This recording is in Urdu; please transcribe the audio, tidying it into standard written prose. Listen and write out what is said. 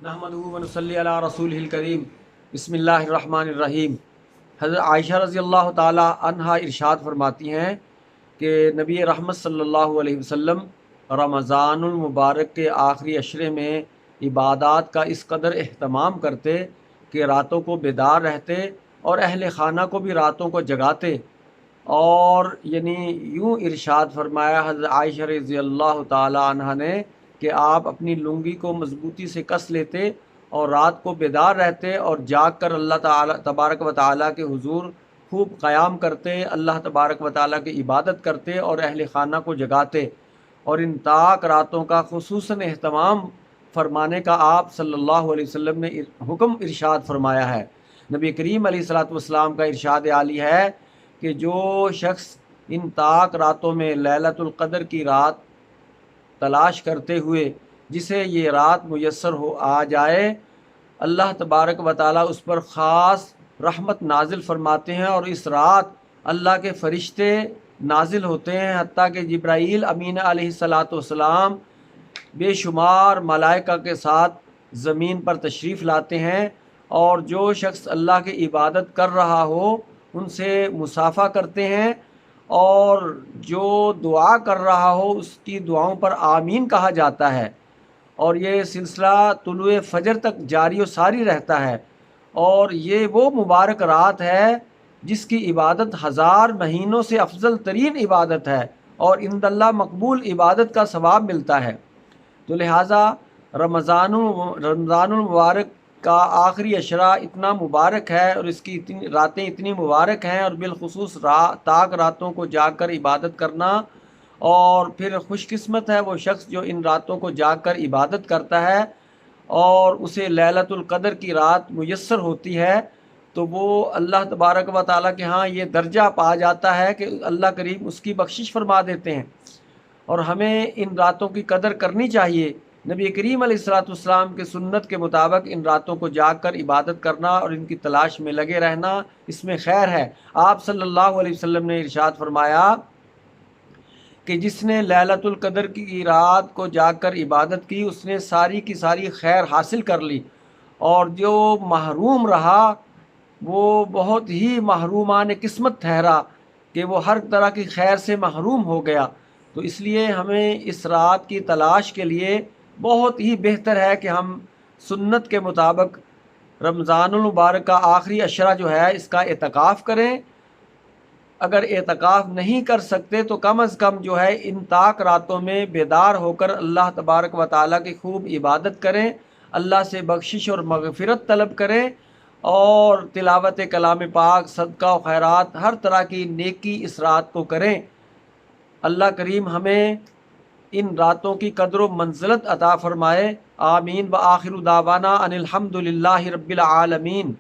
نحمدہ و نصلی علی رسولہ الکریم بسم اللہ الرحمن الرحیم۔ حضرت عائشہ رضی اللہ تعالی عنہا ارشاد فرماتی ہیں کہ نبی رحمت صلی اللہ علیہ وسلم رمضان المبارک کے آخری عشرے میں عبادات کا اس قدر اہتمام کرتے کہ راتوں کو بیدار رہتے اور اہل خانہ کو بھی راتوں کو جگاتے، اور یعنی یوں ارشاد فرمایا حضرت عائشہ رضی اللہ تعالی عنہ نے کہ آپ اپنی لنگی کو مضبوطی سے کس لیتے اور رات کو بیدار رہتے اور جاگ کر اللہ تعالی تبارک و تعالیٰ کے حضور خوب قیام کرتے، اللہ تبارک و تعالیٰ کی عبادت کرتے اور اہل خانہ کو جگاتے، اور ان طاق راتوں کا خصوصاً اہتمام فرمانے کا آپ صلی اللہ علیہ وسلم نے حکم ارشاد فرمایا ہے۔ نبی کریم علیہ الصلوۃ والسلام کا ارشاد عالی ہے کہ جو شخص ان طاق راتوں میں لیلۃ القدر کی رات تلاش کرتے ہوئے جسے یہ رات میسر ہو آ جائے، اللہ تبارک و تعالیٰ اس پر خاص رحمت نازل فرماتے ہیں، اور اس رات اللہ کے فرشتے نازل ہوتے ہیں، حتیٰ کہ جبرائیل امین علیہ الصلاۃ والسلام بے شمار ملائکہ کے ساتھ زمین پر تشریف لاتے ہیں، اور جو شخص اللہ کی عبادت کر رہا ہو ان سے مصافحہ کرتے ہیں، اور جو دعا کر رہا ہو اس کی دعاؤں پر آمین کہا جاتا ہے، اور یہ سلسلہ طلوع فجر تک جاری و ساری رہتا ہے۔ اور یہ وہ مبارک رات ہے جس کی عبادت 1000 مہینوں سے افضل ترین عبادت ہے، اور عند اللہ مقبول عبادت کا ثواب ملتا ہے۔ تو لہٰذا رمضان المبارک کا آخری عشرہ اتنا مبارک ہے، اور اس کی راتیں اتنی مبارک ہیں، اور بالخصوص طاق راتوں کو جاگ کر عبادت کرنا، اور پھر خوش قسمت ہے وہ شخص جو ان راتوں کو جاگ کر عبادت کرتا ہے اور اسے لیلۃ القدر کی رات میسر ہوتی ہے، تو وہ اللہ تبارک و تعالیٰ کے ہاں یہ درجہ پا جاتا ہے کہ اللہ کریم اس کی بخشش فرما دیتے ہیں، اور ہمیں ان راتوں کی قدر کرنی چاہیے۔ نبی کریم علیہ الصلوۃ والسلام کے سنت کے مطابق ان راتوں کو جاگ کر عبادت کرنا اور ان کی تلاش میں لگے رہنا، اس میں خیر ہے۔ آپ صلی اللہ علیہ وسلم نے ارشاد فرمایا کہ جس نے لیلۃ القدر کی رات کو جاگ کر عبادت کی اس نے ساری کی ساری خیر حاصل کر لی، اور جو محروم رہا وہ بہت ہی محرومان قسمت ٹھہرا کہ وہ ہر طرح کی خیر سے محروم ہو گیا۔ تو اس لیے ہمیں اس رات کی تلاش کے لیے بہت ہی بہتر ہے کہ ہم سنت کے مطابق رمضان المبارک کا آخری عشرہ جو ہے اس کا اعتکاف کریں۔ اگر اعتکاف نہیں کر سکتے تو کم از کم جو ہے ان طاق راتوں میں بیدار ہو کر اللہ تبارک و تعالیٰ کی خوب عبادت کریں، اللہ سے بخشش اور مغفرت طلب کریں، اور تلاوت کلام پاک، صدقہ و خیرات، ہر طرح کی نیکی اس رات کو کریں۔ اللہ کریم ہمیں ان راتوں کی قدر و منزلت عطا فرمائے۔ آمین۔ وآخر دعوانا ان الحمد للہ رب العالمین۔